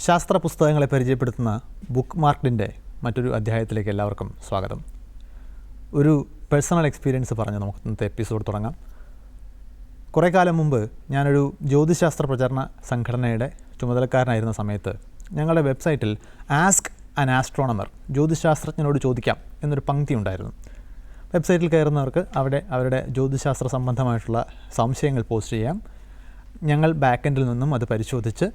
ശാസ്ത്ര പുസ്തകങ്ങളെ പരിചയപ്പെടുത്തുന്ന ബുക്ക് മാർക്കിൻ്റെ മറ്റൊരു അധ്യായത്തിലേക്ക് എല്ലാവർക്കും സ്വാഗതം. ഒരു പേഴ്സണൽ എക്സ്പീരിയൻസ് പറഞ്ഞ് നമുക്ക് ഇന്നത്തെ എപ്പിസോഡ് തുടങ്ങാം. കുറേ കാലം മുമ്പ് ഞാനൊരു ജ്യോതിശാസ്ത്ര പ്രചരണ സംഘടനയുടെ ചുമതലക്കാരനായിരുന്ന സമയത്ത് ഞങ്ങളുടെ വെബ്സൈറ്റിൽ ആസ്ക് ആൻ ആസ്ട്രോണമർ, ജ്യോതിശാസ്ത്രജ്ഞനോട് ചോദിക്കാം എന്നൊരു പങ്ക്തി ഉണ്ടായിരുന്നു. വെബ്സൈറ്റിൽ കയറുന്നവർക്ക് അവിടെ അവരുടെ ജ്യോതിശാസ്ത്ര സംബന്ധമായിട്ടുള്ള സംശയങ്ങൾ പോസ്റ്റ് ചെയ്യാം. ഞങ്ങൾ ബാക്കെൻഡിൽ നിന്നും അത് പരിശോധിച്ച്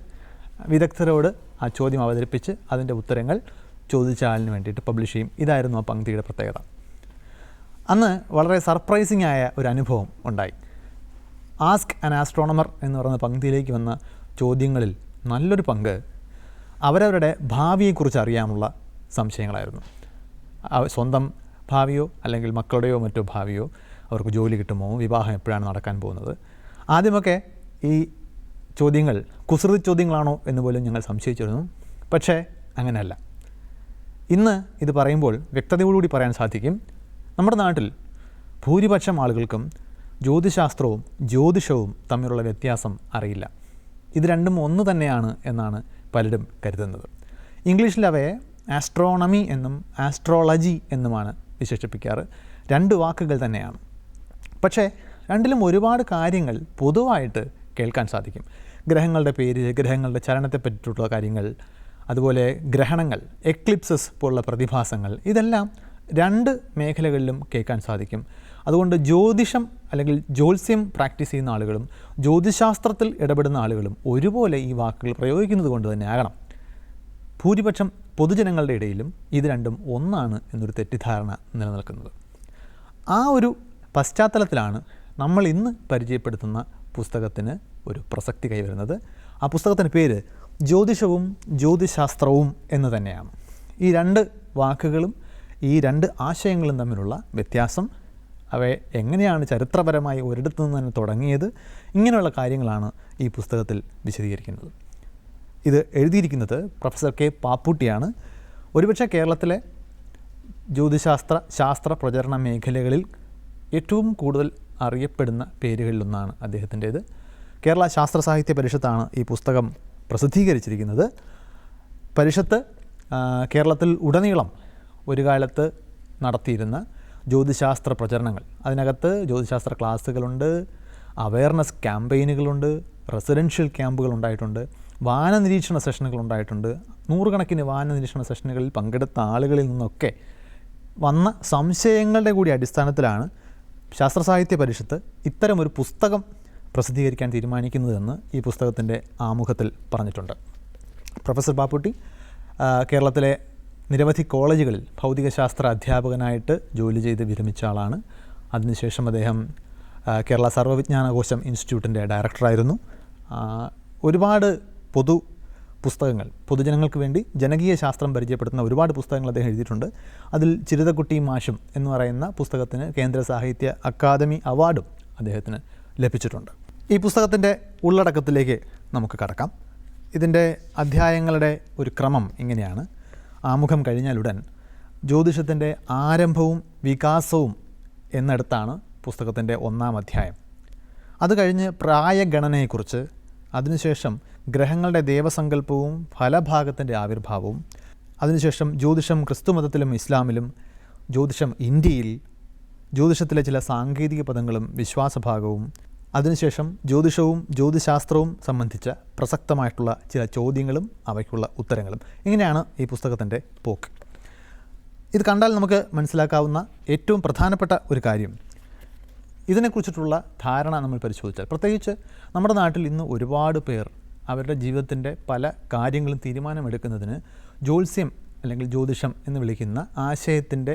വിദഗ്ധരോട് ആ ചോദ്യം അവതരിപ്പിച്ച് അതിൻ്റെ ഉത്തരങ്ങൾ ചോദിച്ച ആളിന് വേണ്ടിയിട്ട് പബ്ലിഷ് ചെയ്യും. ഇതായിരുന്നു ആ പങ്ക്തിയുടെ പ്രത്യേകത. അന്ന് വളരെ സർപ്രൈസിംഗ് ആയ ഒരു അനുഭവം ഉണ്ടായി. ആസ്ക് ആൻ ആസ്ട്രോണമർ എന്ന് പറയുന്ന പങ്ക്തിയിലേക്ക് വന്ന ചോദ്യങ്ങളിൽ നല്ലൊരു പങ്ക് അവരവരുടെ ഭാവിയെക്കുറിച്ച് അറിയാനുള്ള സംശയങ്ങളായിരുന്നു. സ്വന്തം ഭാവിയോ അല്ലെങ്കിൽ മക്കളുടെയോ മറ്റോ ഭാവിയോ, അവർക്ക് ജോലി കിട്ടുമോ, വിവാഹം എപ്പോഴാണ് നടക്കാൻ പോകുന്നത്. ആദ്യമൊക്കെ ഈ ചോദ്യങ്ങൾ കുസൃതി ചോദ്യങ്ങളാണോ എന്ന് പോലും ഞങ്ങൾ സംശയിച്ചിരുന്നു. പക്ഷേ അങ്ങനെയല്ല. ഇന്ന് ഇത് പറയുമ്പോൾ വ്യക്തതയോടുകൂടി പറയാൻ സാധിക്കും, നമ്മുടെ നാട്ടിൽ ഭൂരിപക്ഷം ആളുകൾക്കും ജ്യോതിശാസ്ത്രവും ജ്യോതിഷവും തമ്മിലുള്ള വ്യത്യാസം അറിയില്ല. ഇത് രണ്ടും ഒന്ന് തന്നെയാണ് എന്നാണ് പലരും കരുതുന്നത്. ഇംഗ്ലീഷിൽ അവയെ ആസ്ട്രോണമി എന്നും ആസ്ട്രോളജി എന്നുമാണ് വിശേഷിപ്പിക്കാറ്. രണ്ട് വാക്കുകൾ തന്നെയാണ്. പക്ഷേ രണ്ടിലും ഒരുപാട് കാര്യങ്ങൾ പൊതുവായിട്ട് കേൾക്കാൻ സാധിക്കും. ഗ്രഹങ്ങളുടെ പേര്, ഗ്രഹങ്ങളുടെ ചലനത്തെ പറ്റിയിട്ടുള്ള കാര്യങ്ങൾ, അതുപോലെ ഗ്രഹണങ്ങൾ, എക്ലിപ്സസ് പോലുള്ള പ്രതിഭാസങ്ങൾ, ഇതെല്ലാം രണ്ട് മേഖലകളിലും കേൾക്കാൻ സാധിക്കും. അതുകൊണ്ട് ജ്യോതിഷം അല്ലെങ്കിൽ ജ്യോത്സ്യം പ്രാക്ടീസ് ചെയ്യുന്ന ആളുകളും ജ്യോതിശാസ്ത്രത്തിൽ ഇടപെടുന്ന ആളുകളും ഒരുപോലെ ഈ വാക്കുകൾ പ്രയോഗിക്കുന്നത് കൊണ്ട് തന്നെ ആകണം ഭൂരിപക്ഷം പൊതുജനങ്ങളുടെ ഇടയിലും ഇത് രണ്ടും ഒന്നാണ് എന്നൊരു തെറ്റിദ്ധാരണ നിലനിൽക്കുന്നത്. ആ ഒരു പശ്ചാത്തലത്തിലാണ് നമ്മൾ ഇന്ന് പരിചയപ്പെടുത്തുന്ന പുസ്തകത്തിന് ഒരു പ്രസക്തി കൈവരുന്നത്. ആ പുസ്തകത്തിൻ്റെ പേര് ജ്യോതിഷവും ജ്യോതിശാസ്ത്രവും എന്ന് തന്നെയാണ്. ഈ രണ്ട് വാക്കുകളും ഈ രണ്ട് ആശയങ്ങളും തമ്മിലുള്ള വ്യത്യാസം, അവയെ എങ്ങനെയാണ് ചരിത്രപരമായി ഒരിടത്തു നിന്ന് തന്നെ തുടങ്ങിയത്, ഇങ്ങനെയുള്ള കാര്യങ്ങളാണ് ഈ പുസ്തകത്തിൽ വിശദീകരിക്കുന്നത്. ഇത് എഴുതിയിരിക്കുന്നത് പ്രൊഫസർ കെ പാപ്പുട്ടിയാണ്. ഒരുപക്ഷെ കേരളത്തിലെ ശാസ്ത്ര പ്രചരണ മേഖലകളിൽ ഏറ്റവും കൂടുതൽ അറിയപ്പെടുന്ന പേരുകളിലൊന്നാണ് അദ്ദേഹത്തിൻ്റേത്. കേരള ശാസ്ത്ര സാഹിത്യ പരിഷത്താണ് ഈ പുസ്തകം പ്രസിദ്ധീകരിച്ചിരിക്കുന്നത്. പരിഷത്ത് കേരളത്തിൽ ഉടനീളം ഒരു കാലത്ത് നടത്തിയിരുന്ന ജ്യോതിശാസ്ത്ര പ്രചരണങ്ങൾ, അതിനകത്ത് ജ്യോതിശാസ്ത്ര ക്ലാസ്സുകളുണ്ട്, അവയർനെസ് ക്യാമ്പയിനുകളുണ്ട്, റെസിഡൻഷ്യൽ ക്യാമ്പുകൾ ഉണ്ടായിട്ടുണ്ട്, വാനനിരീക്ഷണ സെഷനുകൾ ഉണ്ടായിട്ടുണ്ട്. നൂറുകണക്കിന് വാനനിരീക്ഷണ സെഷനുകളിൽ പങ്കെടുത്ത ആളുകളിൽ നിന്നൊക്കെ വന്ന സംശയങ്ങളുടെ കൂടി അടിസ്ഥാനത്തിലാണ് ശാസ്ത്ര സാഹിത്യ പരിഷത്ത് ഇത്തരമൊരു പുസ്തകം പ്രസിദ്ധീകരിക്കാൻ തീരുമാനിക്കുന്നതെന്ന് ഈ പുസ്തകത്തിൻ്റെ ആമുഖത്തിൽ പറഞ്ഞിട്ടുണ്ട്. പ്രൊഫസർ പാപ്പുട്ടി കേരളത്തിലെ നിരവധി കോളേജുകളിൽ ഭൗതികശാസ്ത്ര അധ്യാപകനായിട്ട് ജോലി ചെയ്ത് വിരമിച്ച ആളാണ്. അതിനുശേഷം അദ്ദേഹം കേരള സർവ്വവിജ്ഞാനകോശം ഇൻസ്റ്റിറ്റ്യൂട്ടിൻ്റെ ഡയറക്ടറായിരുന്നു. ഒരുപാട് പുസ്തകങ്ങൾ, പൊതുജനങ്ങൾക്ക് വേണ്ടി ജനകീയ ശാസ്ത്രം പരിചയപ്പെടുത്തുന്ന ഒരുപാട് പുസ്തകങ്ങൾ അദ്ദേഹം എഴുതിയിട്ടുണ്ട്. അതിൽ ചിരുതക്കുട്ടിയും മാഷും എന്ന് പറയുന്ന പുസ്തകത്തിന് കേന്ദ്ര സാഹിത്യ അക്കാദമി അവാർഡും അദ്ദേഹത്തിന് ലഭിച്ചിട്ടുണ്ട്. ഈ പുസ്തകത്തിൻ്റെ ഉള്ളടക്കത്തിലേക്ക് നമുക്ക് കടക്കാം. ഇതിൻ്റെ അധ്യായങ്ങളുടെ ഒരു ക്രമം ഇങ്ങനെയാണ്. ആമുഖം കഴിഞ്ഞാലുടൻ ജ്യോതിഷത്തിൻ്റെ ആരംഭവും വികാസവും എന്നിടത്താണ് പുസ്തകത്തിൻ്റെ 1-ാം അധ്യായം. അത് കഴിഞ്ഞ് പ്രായഗണനയെക്കുറിച്ച്, അതിനുശേഷം ഗ്രഹങ്ങളുടെ ദേവസങ്കല്പവും ഫലഭാഗത്തിൻ്റെ ആവിർഭാവവും, അതിനുശേഷം ജ്യോതിഷം ക്രിസ്തുമതത്തിലും ഇസ്ലാമിലും, ജ്യോതിഷം ഇന്ത്യയിൽ, ജ്യോതിഷത്തിലെ ചില സാങ്കേതിക പദങ്ങളും വിശ്വാസഭാഗവും, അതിനുശേഷം ജ്യോതിഷവും ജ്യോതിശാസ്ത്രവും സംബന്ധിച്ച പ്രസക്തമായിട്ടുള്ള ചില ചോദ്യങ്ങളും അവയ്ക്കുള്ള ഉത്തരങ്ങളും. ഇങ്ങനെയാണ് ഈ പുസ്തകത്തിൻ്റെ പോക്ക്. ഇത് കണ്ടാൽ നമുക്ക് മനസ്സിലാക്കാവുന്ന ഏറ്റവും പ്രധാനപ്പെട്ട ഒരു കാര്യം, ഇതിനെക്കുറിച്ചിട്ടുള്ള ധാരണ നമ്മൾ പരിശോധിച്ചാൽ, പ്രത്യേകിച്ച് നമ്മുടെ നാട്ടിൽ ഇന്ന് ഒരുപാട് പേർ അവരുടെ ജീവിതത്തിൻ്റെ പല കാര്യങ്ങളും തീരുമാനമെടുക്കുന്നതിന് ജ്യോത്സ്യം അല്ലെങ്കിൽ ജ്യോതിഷം എന്ന് വിളിക്കുന്ന ആശയത്തിൻ്റെ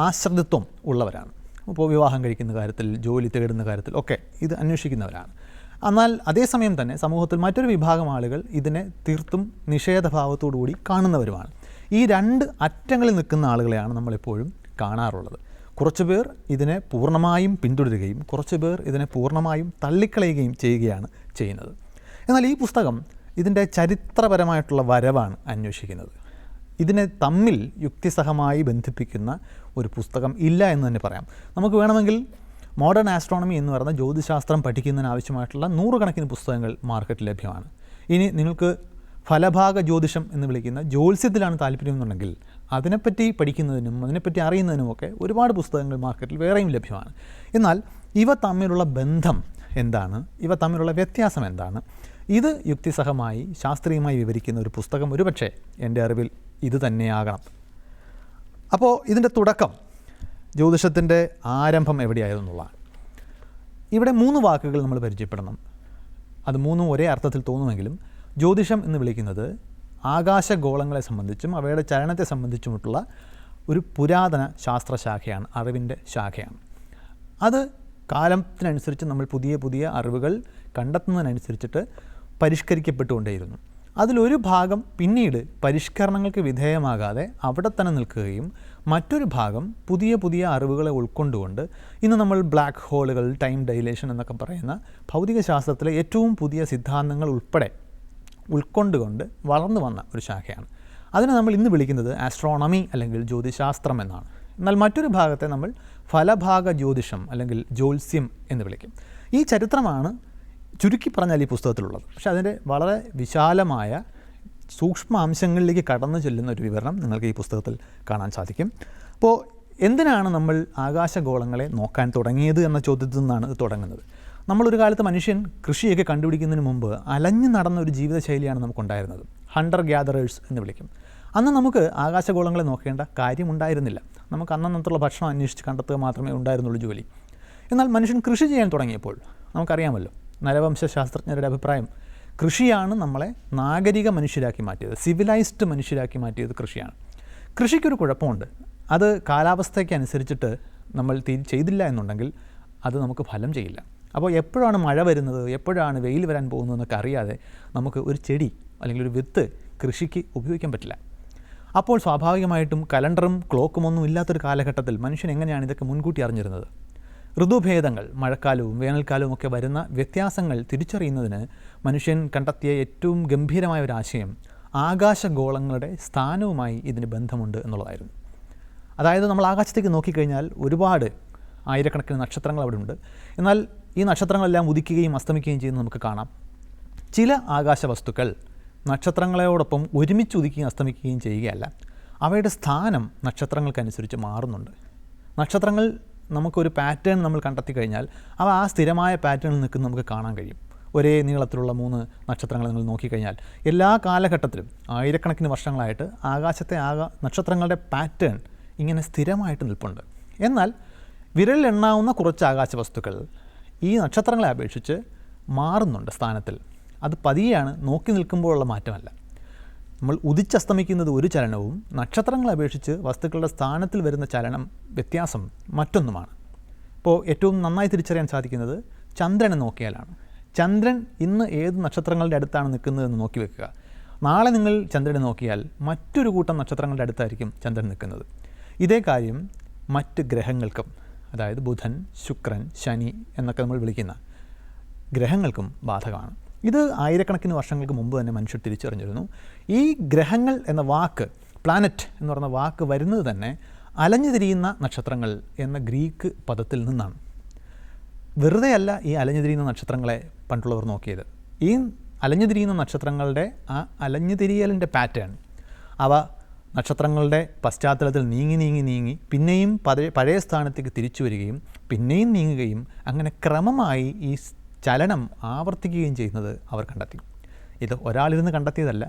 ആശ്രിതത്വം ഉള്ളവരാണ്. ഇപ്പോൾ വിവാഹം കഴിക്കുന്ന കാര്യത്തിൽ, ജോലി തേടുന്ന കാര്യത്തിൽ ഒക്കെ ഇത് അന്വേഷിക്കുന്നവരാണ്. എന്നാൽ അതേസമയം തന്നെ സമൂഹത്തിൽ മറ്റൊരു വിഭാഗം ആളുകൾ ഇതിനെ തീർത്തും നിഷേധഭാവത്തോടു കൂടി കാണുന്നവരുമാണ്. ഈ രണ്ട് അറ്റങ്ങളിൽ നിൽക്കുന്ന ആളുകളെയാണ് നമ്മളെപ്പോഴും കാണാറുള്ളത്. കുറച്ച് പേർ ഇതിനെ പൂർണ്ണമായും പിന്തുടരുകയും കുറച്ച് പേർ ഇതിനെ പൂർണ്ണമായും തള്ളിക്കളയുകയും ചെയ്യുകയാണ് ചെയ്യുന്നത്. എന്നാൽ ഈ പുസ്തകം ഇതിൻ്റെ ചരിത്രപരമായിട്ടുള്ള വരവാണ് അന്വേഷിക്കുന്നത്. ഇതിനെ തമ്മിൽ യുക്തിസഹമായി ബന്ധിപ്പിക്കുന്ന ഒരു പുസ്തകം ഇല്ല എന്ന് തന്നെ പറയാം. നമുക്ക് വേണമെങ്കിൽ മോഡേൺ ആസ്ട്രോണമി എന്ന് പറയുന്ന ജ്യോതിശാസ്ത്രം പഠിക്കുന്നതിന് ആവശ്യമായിട്ടുള്ള നൂറുകണക്കിന് പുസ്തകങ്ങൾ മാർക്കറ്റിൽ ലഭ്യമാണ്. ഇനി നിങ്ങൾക്ക് ഫലഭാഗ ജ്യോതിഷം എന്ന് വിളിക്കുന്ന ജ്യോത്സ്യത്തിലാണ് താല്പര്യം എന്നുണ്ടെങ്കിൽ അതിനെപ്പറ്റി പഠിക്കുന്നതിനും അതിനെപ്പറ്റി അറിയുന്നതിനുമൊക്കെ ഒരുപാട് പുസ്തകങ്ങൾ മാർക്കറ്റിൽ വേറെയും ലഭ്യമാണ്. എന്നാൽ ഇവ തമ്മിലുള്ള ബന്ധം എന്താണ്, ഇവ തമ്മിലുള്ള വ്യത്യാസം എന്താണ്, ഇത് യുക്തിസഹമായി ശാസ്ത്രീയമായി വിവരിക്കുന്ന ഒരു പുസ്തകം ഒരുപക്ഷെ എൻ്റെ അറിവിൽ ഇത് തന്നെയാകണം. അപ്പോൾ ഇതിൻ്റെ തുടക്കം, ജ്യോതിഷത്തിൻ്റെ ആരംഭം എവിടെയായിരുന്നുള്ളതാണ്. ഇവിടെ 3 വാക്കുകൾ നമ്മൾ പരിചയപ്പെടണം. അത് 3 ഒരേ അർത്ഥത്തിൽ തോന്നുമെങ്കിലും ജ്യോതിഷം എന്ന് വിളിക്കുന്നത് ആകാശഗോളങ്ങളെ സംബന്ധിച്ചും അവയുടെ ചലനത്തെ സംബന്ധിച്ചുമുള്ള ഒരു പുരാതന ശാസ്ത്രശാഖയാണ്, അറിവിൻ്റെ ശാഖയാണ്. അത് കാലത്തിനനുസരിച്ച് നമ്മൾ പുതിയ പുതിയ അറിവുകൾ കണ്ടെത്തുന്നതിനനുസരിച്ചിട്ട് പരിഷ്കരിക്കപ്പെട്ടുകൊണ്ടേയിരുന്നു. അതിലൊരു ഭാഗം പിന്നീട് പരിഷ്കരണങ്ങൾക്ക് വിധേയമാകാതെ അവിടെ തന്നെ നിൽക്കുകയും മറ്റൊരു ഭാഗം പുതിയ പുതിയ അറിവുകളെ ഉൾക്കൊണ്ടുകൊണ്ട് ഇന്ന് നമ്മൾ ബ്ലാക്ക് ഹോളുകൾ, ടൈം ഡൈലേഷൻ എന്നൊക്കെ പറയുന്ന ഭൗതികശാസ്ത്രത്തിലെ ഏറ്റവും പുതിയ സിദ്ധാന്തങ്ങൾ ഉൾപ്പെടെ ഉൾക്കൊണ്ടുകൊണ്ട് വളർന്നു വന്ന ഒരു ശാഖയാണ്. അതിനെ നമ്മൾ ഇന്ന് വിളിക്കുന്നത് ആസ്ട്രോണമി അല്ലെങ്കിൽ ജ്യോതിശാസ്ത്രം എന്നാണ്. എന്നാൽ മറ്റൊരു ഭാഗത്തെ നമ്മൾ ഫലഭാഗ ജ്യോതിഷം അല്ലെങ്കിൽ ജ്യോത്സ്യം എന്ന് വിളിക്കും. ഈ ചരിത്രമാണ് ചുരുക്കി പറഞ്ഞാൽ ഈ പുസ്തകത്തിലുള്ളത്. പക്ഷേ അതിൻ്റെ വളരെ വിശാലമായ സൂക്ഷ്മ അംശങ്ങളിലേക്ക് കടന്നു ചെല്ലുന്ന ഒരു വിവരണം നിങ്ങൾക്ക് ഈ പുസ്തകത്തിൽ കാണാൻ സാധിക്കും. അപ്പോൾ എന്തിനാണ് നമ്മൾ ആകാശഗോളങ്ങളെ നോക്കാൻ തുടങ്ങിയത് എന്ന ചോദ്യത്തിൽ നിന്നാണ് ഇത് തുടങ്ങുന്നത്. നമ്മളൊരു കാലത്ത് മനുഷ്യൻ കൃഷിയൊക്കെ കണ്ടുപിടിക്കുന്നതിന് മുമ്പ് അലഞ്ഞു നടന്ന ഒരു ജീവിതശൈലിയാണ് നമുക്കുണ്ടായിരുന്നത്. ഹണ്ടർ ഗ്യാദറേഴ്സ് എന്ന് വിളിക്കും. അന്ന് നമുക്ക് ആകാശഗോളങ്ങളെ നോക്കേണ്ട കാര്യമുണ്ടായിരുന്നില്ല. നമുക്ക് അന്നന്നത്തുള്ള ഭക്ഷണം അന്വേഷിച്ച് കണ്ടെത്തുക മാത്രമേ ഉണ്ടായിരുന്നുള്ളൂ ജോലി. എന്നാൽ മനുഷ്യൻ കൃഷി ചെയ്യാൻ തുടങ്ങിയപ്പോൾ നമുക്കറിയാമല്ലോ, നരവംശാസ്ത്രജ്ഞരുടെ അഭിപ്രായം കൃഷിയാണ് നമ്മളെ നാഗരിക മനുഷ്യരാക്കി മാറ്റിയത്, സിവിലൈസ്ഡ് മനുഷ്യരാക്കി മാറ്റിയത് കൃഷിയാണ്. കൃഷിക്കൊരു കുഴപ്പമുണ്ട്. അത് കാലാവസ്ഥയ്ക്ക് അനുസരിച്ചിട്ട് നമ്മൾ ചെയ്തില്ല എന്നുണ്ടെങ്കിൽ അത് നമുക്ക് ഫലം ചെയ്യില്ല. അപ്പോൾ എപ്പോഴാണ് മഴ വരുന്നത്, എപ്പോഴാണ് വെയിൽ വരാൻ പോകുന്നതെന്നൊക്കെ അറിയാതെ നമുക്ക് ഒരു ചെടി അല്ലെങ്കിൽ ഒരു വിത്ത് കൃഷിക്ക് ഉപയോഗിക്കാൻ പറ്റില്ല. അപ്പോൾ സ്വാഭാവികമായിട്ടും കലണ്ടറും ക്ലോക്കും ഒന്നും ഇല്ലാത്തൊരു കാലഘട്ടത്തിൽ മനുഷ്യൻ എങ്ങനെയാണ് ഇതൊക്കെ മുൻകൂട്ടി അറിഞ്ഞിരുന്നത്? ഋതുഭേദങ്ങൾ, മഴക്കാലവും വേനൽക്കാലവും ഒക്കെ വരുന്ന വ്യത്യാസങ്ങൾ തിരിച്ചറിയുന്നതിന് മനുഷ്യൻ കണ്ടെത്തിയ ഏറ്റവും ഗംഭീരമായ ഒരു ആശയം ആകാശഗോളങ്ങളുടെ സ്ഥാനവുമായി ഇതിന് ബന്ധമുണ്ട് എന്നുള്ളതായിരുന്നു. അതായത് നമ്മൾ ആകാശത്തേക്ക് നോക്കിക്കഴിഞ്ഞാൽ ഒരുപാട് ആയിരക്കണക്കിന് നക്ഷത്രങ്ങൾ അവിടെ ഉണ്ട്. എന്നാൽ ഈ നക്ഷത്രങ്ങളെല്ലാം ഉദിക്കുകയും അസ്തമിക്കുകയും ചെയ്യുന്നത് നമുക്ക് കാണാം. ചില ആകാശവസ്തുക്കൾ നക്ഷത്രങ്ങളോടൊപ്പം ഒരുമിച്ച് ഉദിക്കുകയും അസ്തമിക്കുകയും ചെയ്യുകയല്ല, അവയുടെ സ്ഥാനം നക്ഷത്രങ്ങൾക്കനുസരിച്ച് മാറുന്നുണ്ട്. നക്ഷത്രങ്ങൾ നമുക്കൊരു പാറ്റേൺ നമ്മൾ കണ്ടെത്തി കഴിഞ്ഞാൽ അവ ആ സ്ഥിരമായ പാറ്റേണിൽ നിൽക്കുന്ന നമുക്ക് കാണാൻ കഴിയും. ഒരേ നീളത്തിലുള്ള 3 നക്ഷത്രങ്ങൾ നിങ്ങൾ നോക്കിക്കഴിഞ്ഞാൽ എല്ലാ കാലഘട്ടത്തിലും ആയിരക്കണക്കിന് വർഷങ്ങളായിട്ട് ആകാശത്തെ നക്ഷത്രങ്ങളുടെ പാറ്റേൺ ഇങ്ങനെ സ്ഥിരമായിട്ട് നിൽപ്പുണ്ട്. എന്നാൽ വിരലിലെണ്ണാവുന്ന കുറച്ച് ആകാശവസ്തുക്കൾ ഈ നക്ഷത്രങ്ങളെ അപേക്ഷിച്ച് മാറുന്നുണ്ട് സ്ഥാനത്തിൽ. അത് പതിയെയാണ്, നോക്കി നിൽക്കുമ്പോഴുള്ള മാറ്റമല്ല. നമ്മൾ ഉദിച്ചസ്തമിക്കുന്നത് ഒരു ചലനവും നക്ഷത്രങ്ങളെ അപേക്ഷിച്ച് വസ്തുക്കളുടെ സ്ഥാനത്തിൽ വരുന്ന ചലനം വ്യത്യാസം മറ്റൊന്നുമാണ്. ഇപ്പോൾ ഏറ്റവും നന്നായി തിരിച്ചറിയാൻ സാധിക്കുന്നത് ചന്ദ്രനെ നോക്കിയാലാണ്. ചന്ദ്രൻ ഇന്ന് ഏത് നക്ഷത്രങ്ങളുടെ അടുത്താണ് നിൽക്കുന്നതെന്ന് നോക്കി വെക്കുക. നാളെ നിങ്ങൾ ചന്ദ്രനെ നോക്കിയാൽ മറ്റൊരു കൂട്ടം നക്ഷത്രങ്ങളുടെ അടുത്തായിരിക്കും ചന്ദ്രൻ നിൽക്കുന്നത്. ഇതേ കാര്യം മറ്റ് ഗ്രഹങ്ങൾക്കും, അതായത് ബുധൻ, ശുക്രൻ, ശനി എന്നൊക്കെ നമ്മൾ വിളിക്കുന്ന ഗ്രഹങ്ങൾക്കും ബാധകമാണ്. ഇത് ആയിരക്കണക്കിന് വർഷങ്ങൾക്ക് മുമ്പ് തന്നെ മനുഷ്യർ തിരിച്ചറിഞ്ഞിരുന്നു. ഈ ഗ്രഹങ്ങൾ എന്ന വാക്ക്, പ്ലാനറ്റ് എന്ന് പറയുന്ന വാക്ക് വരുന്നത് തന്നെ അലഞ്ഞു തിരിയുന്ന നക്ഷത്രങ്ങൾ എന്ന ഗ്രീക്ക് പദത്തിൽ നിന്നാണ്. വെറുതെയല്ല ഈ അലഞ്ഞു തിരിയുന്ന നക്ഷത്രങ്ങളെ പണ്ടുള്ളവർ നോക്കിയത്. ഈ അലഞ്ഞു തിരിയുന്ന നക്ഷത്രങ്ങളുടെ ആ അലഞ്ഞു തിരിയലിൻ്റെ പാറ്റേൺ, അവ നക്ഷത്രങ്ങളുടെ പശ്ചാത്തലത്തിൽ നീങ്ങി പിന്നെയും പഴയ സ്ഥാനത്തേക്ക് തിരിച്ചു വരികയും പിന്നെയും നീങ്ങുകയും അങ്ങനെ ക്രമമായി ഈ ചലനം ആവർത്തിക്കുകയും ചെയ്യുന്നത് അവർ കണ്ടെത്തി. ഇത് ഒരാളിരുന്ന് കണ്ടെത്തിയതല്ല,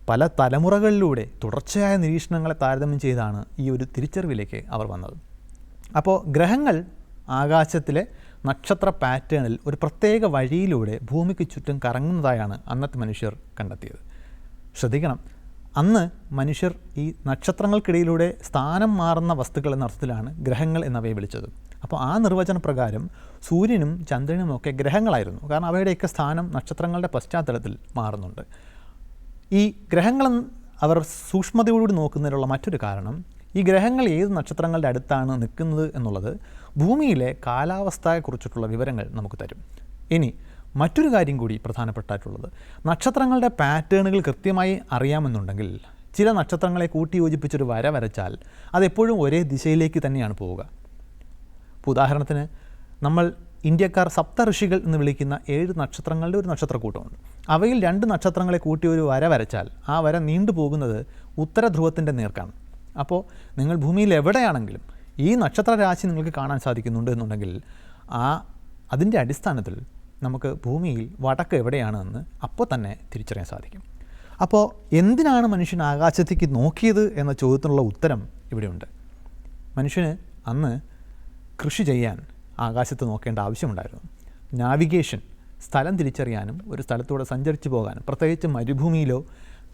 പല തലമുറകളിലൂടെ തുടർച്ചയായ നിരീക്ഷണങ്ങളെ താരതമ്യം ചെയ്താണ് ഈ ഒരു തിരിച്ചറിവിലേക്ക് അവർ വന്നത്. അപ്പോൾ ഗ്രഹങ്ങൾ ആകാശത്തിലെ നക്ഷത്ര പാറ്റേണിൽ ഒരു പ്രത്യേക വഴിയിലൂടെ ഭൂമിക്ക് ചുറ്റും കറങ്ങുന്നതായാണ് അന്നത്തെ മനുഷ്യർ കണ്ടെത്തിയത്. ശ്രദ്ധിക്കണം, അന്ന് മനുഷ്യർ ഈ നക്ഷത്രങ്ങൾക്കിടയിലൂടെ സ്ഥാനം മാറുന്ന വസ്തുക്കൾ എന്ന അർത്ഥത്തിലാണ് ഗ്രഹങ്ങൾ എന്നവയെ വിളിച്ചത്. അപ്പോൾ ആ നിർവചന പ്രകാരം സൂര്യനും ചന്ദ്രനുമൊക്കെ ഗ്രഹങ്ങളായിരുന്നു. കാരണം അവയുടെയൊക്കെ സ്ഥാനം നക്ഷത്രങ്ങളുടെ പശ്ചാത്തലത്തിൽ മാറുന്നുണ്ട്. ഈ ഗ്രഹങ്ങൾ അവർ സൂക്ഷ്മതയോടുകൂടി നോക്കുന്നതിനുള്ള മറ്റൊരു കാരണം, ഈ ഗ്രഹങ്ങൾ ഏത് നക്ഷത്രങ്ങളുടെ അടുത്താണ് നിൽക്കുന്നത് എന്നുള്ളത് ഭൂമിയിലെ കാലാവസ്ഥയെക്കുറിച്ചിട്ടുള്ള വിവരങ്ങൾ നമുക്ക് തരും. ഇനി മറ്റൊരു കാര്യം കൂടി പ്രധാനപ്പെട്ടായിട്ടുള്ളത്, നക്ഷത്രങ്ങളുടെ പാറ്റേണുകൾ കൃത്യമായി അറിയാമെന്നുണ്ടെങ്കിൽ ചില നക്ഷത്രങ്ങളെ കൂട്ടിയോജിപ്പിച്ചൊരു വര വരച്ചാൽ അതെപ്പോഴും ഒരേ ദിശയിലേക്ക് തന്നെയാണ് പോവുക. ഉദാഹരണത്തിന് നമ്മൾ ഇന്ത്യക്കാർ സപ്തഋഷികൾ എന്ന് വിളിക്കുന്ന 7 നക്ഷത്രങ്ങളുടെ ഒരു നക്ഷത്രക്കൂട്ടമുണ്ട്. അവയിൽ 2 നക്ഷത്രങ്ങളെ കൂട്ടി ഒരു വര വരച്ചാൽ ആ വര നീണ്ടു പോകുന്നത് ഉത്തരധ്രുവത്തിൻ്റെ നേർക്കാണ്. അപ്പോൾ നിങ്ങൾ ഭൂമിയിൽ എവിടെയാണെങ്കിലും ഈ നക്ഷത്രരാശി നിങ്ങൾക്ക് കാണാൻ സാധിക്കുന്നുണ്ട് എന്നുണ്ടെങ്കിൽ അതിൻ്റെ അടിസ്ഥാനത്തിൽ നമുക്ക് ഭൂമിയിൽ വടക്ക് എവിടെയാണെന്ന് അപ്പോൾ തന്നെ തിരിച്ചറിയാൻ സാധിക്കും. അപ്പോൾ എന്തിനാണ് മനുഷ്യൻ ആകാശത്തേക്ക് നോക്കിയത് എന്ന ചോദ്യത്തിനുള്ള ഉത്തരം ഇവിടെയുണ്ട്. മനുഷ്യന് അന്ന് കൃഷി ചെയ്യാൻ ആകാശത്ത് നോക്കേണ്ട ആവശ്യമുണ്ടായിരുന്നു. നാവിഗേഷൻ, സ്ഥലം തിരിച്ചറിയാനും ഒരു സ്ഥലത്തൂടെ സഞ്ചരിച്ചു പോകാനും, പ്രത്യേകിച്ച് മരുഭൂമിയിലോ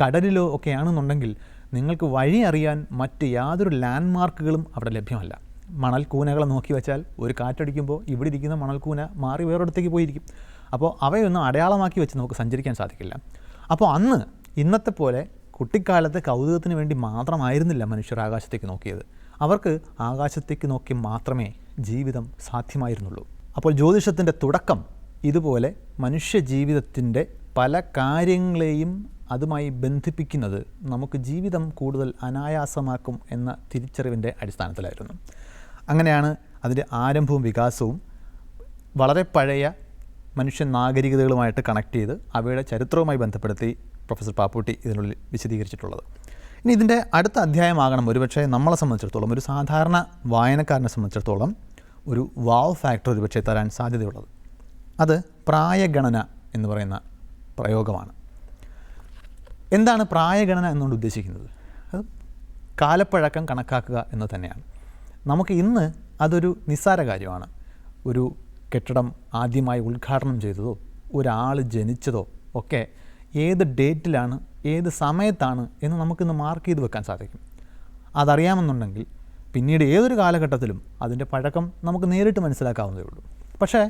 കടലിലോ ഒക്കെയാണെന്നുണ്ടെങ്കിൽ നിങ്ങൾക്ക് വഴി അറിയാൻ മറ്റ് യാതൊരു ലാൻഡ്മാർക്കുകളും അവിടെ ലഭ്യമല്ല. മണൽക്കൂനകളെ നോക്കി വെച്ചാൽ ഒരു കാറ്റടിക്കുമ്പോൾ ഇവിടെ ഇരിക്കുന്ന മണൽക്കൂന മാറി വേറൊരിടത്തേക്ക് പോയിരിക്കും. അപ്പോൾ അവയൊന്നും അടയാളമാക്കി വെച്ച് നമുക്ക് സഞ്ചരിക്കാൻ സാധിക്കില്ല. അപ്പോൾ അന്ന് ഇന്നത്തെ പോലെ കുട്ടിക്കാലത്തെ കൗതുകത്തിന് വേണ്ടി മാത്രമായിരുന്നില്ല മനുഷ്യർ ആകാശത്തേക്ക് നോക്കിയത്. അവർക്ക് ആകാശത്തേക്ക് നോക്കി മാത്രമേ ജീവിതം സാധ്യമായിരുന്നുള്ളൂ. അപ്പോൾ ജ്യോതിഷത്തിൻ്റെ തുടക്കം ഇതുപോലെ മനുഷ്യ ജീവിതത്തിൻ്റെ പല കാര്യങ്ങളെയും അതുമായി ബന്ധിപ്പിക്കുന്നത് നമുക്ക് ജീവിതം കൂടുതൽ അനായാസമാക്കും എന്ന തിരിച്ചറിവിൻ്റെ അടിസ്ഥാനത്തിലായിരുന്നു. അങ്ങനെയാണ് അതിൻ്റെ ആരംഭവും വികാസവും വളരെ പഴയ മനുഷ്യൻ നാഗരികതകളുമായിട്ട് കണക്ട് ചെയ്ത് അവയുടെ ചരിത്രവുമായി ബന്ധപ്പെടുത്തി പ്രൊഫസർ പാപ്പൂട്ടി ഇതിനുള്ളിൽ വിശദീകരിച്ചിട്ടുള്ളത്. ഇനി ഇതിൻ്റെ അടുത്ത അധ്യായമാകണം ഒരുപക്ഷെ നമ്മളെ സംബന്ധിച്ചിടത്തോളം, ഒരു സാധാരണ വായനക്കാരനെ സംബന്ധിച്ചിടത്തോളം ഒരു വാവ് ഫാക്ടർ ഒരുപക്ഷെ തരാൻ സാധ്യതയുള്ളത്. അത് പ്രായഗണന എന്ന് പറയുന്ന പ്രയോഗമാണ്. എന്താണ് പ്രായഗണന എന്നുകൊണ്ട് ഉദ്ദേശിക്കുന്നത്? അത് കാലപ്പഴക്കം കണക്കാക്കുക എന്ന് തന്നെയാണ്. നമുക്ക് ഇന്ന് അതൊരു നിസ്സാര കാര്യമാണ്. ഒരു കെട്ടിടം ആദ്യമായി ഉദ്ഘാടനം ചെയ്തതോ ഒരാൾ ജനിച്ചതോ ഒക്കെ ഏത് ഡേറ്റിലാണ് ഏത് സമയത്താണ് എന്ന് നമുക്കിന്ന് മാർക്ക് ചെയ്ത് വെക്കാൻ സാധിക്കും. അതറിയാമെന്നുണ്ടെങ്കിൽ പിന്നീട് ഏതൊരു കാലഘട്ടത്തിലും അതിൻ്റെ പഴക്കം നമുക്ക് നേരിട്ട് മനസ്സിലാക്കാവുന്നതേ ഉള്ളൂ. പക്ഷേ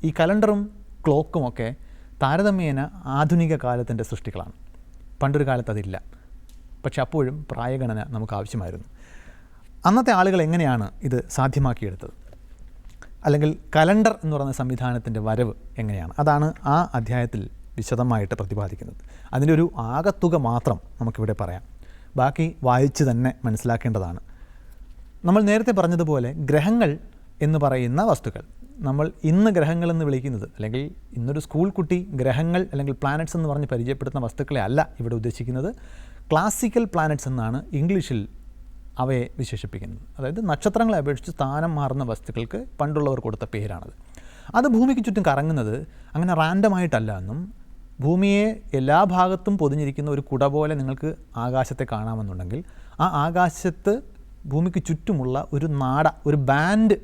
ഈ കലണ്ടറും ക്ലോക്കും ഒക്കെ താരതമ്യേന ആധുനിക കാലത്തിൻ്റെ സൃഷ്ടികളാണ്. പണ്ടൊരു കാലത്ത് അതില്ല. പക്ഷെ അപ്പോഴും പ്രായഗണന നമുക്ക് ആവശ്യമായിരുന്നു. അന്നത്തെ ആളുകൾ എങ്ങനെയാണ് ഇത് സാധ്യമാക്കിയെടുത്തത്? അല്ലെങ്കിൽ കലണ്ടർ എന്ന് പറയുന്ന സംവിധാനത്തിൻ്റെ വരവ് എങ്ങനെയാണ്? അതാണ് ആ അധ്യായത്തിൽ വിശദമായിട്ട് പ്രതിപാദിക്കുന്നത്. അതിൻ്റെ ഒരു ആകത്തുക മാത്രം നമുക്കിവിടെ പറയാം. ബാക്കി വായിച്ച് തന്നെ മനസ്സിലാക്കേണ്ടതാണ്. നമ്മൾ നേരത്തെ പറഞ്ഞതുപോലെ ഗ്രഹങ്ങൾ എന്ന് പറയുന്ന വസ്തുക്കൾ, നമ്മൾ ഇന്ന് ഗ്രഹങ്ങളെന്ന് വിളിക്കുന്നത്, അല്ലെങ്കിൽ ഇന്നൊരു സ്കൂൾ കുട്ടി ഗ്രഹങ്ങൾ അല്ലെങ്കിൽ പ്ലാനറ്റ്സ് എന്ന് പറഞ്ഞ് പരിചയപ്പെടുത്തുന്ന വസ്തുക്കളെ അല്ല ഇവിടെ ഉദ്ദേശിക്കുന്നത്. ക്ലാസിക്കൽ പ്ലാനറ്റ്സ് എന്നാണ് ഇംഗ്ലീഷിൽ അവയെ വിശേഷിപ്പിക്കുന്നത്. അതായത് നക്ഷത്രങ്ങളെ അപേക്ഷിച്ച് സ്ഥാനം മാറുന്ന വസ്തുക്കൾക്ക് പണ്ടുള്ളവർ കൊടുത്ത പേരാണത്. അത് ഭൂമിക്ക് ചുറ്റും കറങ്ങുന്നത് അങ്ങനെ റാൻഡമായിട്ടല്ല എന്നും, ഭൂമിയെ എല്ലാ ഭാഗത്തും പൊതിഞ്ഞിരിക്കുന്ന ഒരു കുട പോലെ നിങ്ങൾക്ക് ആകാശത്തെ കാണാമെന്നുണ്ടെങ്കിൽ ആ ആകാശത്ത് ഭൂമിക്ക് ചുറ്റുമുള്ള ഒരു ഒരു ബാൻഡ്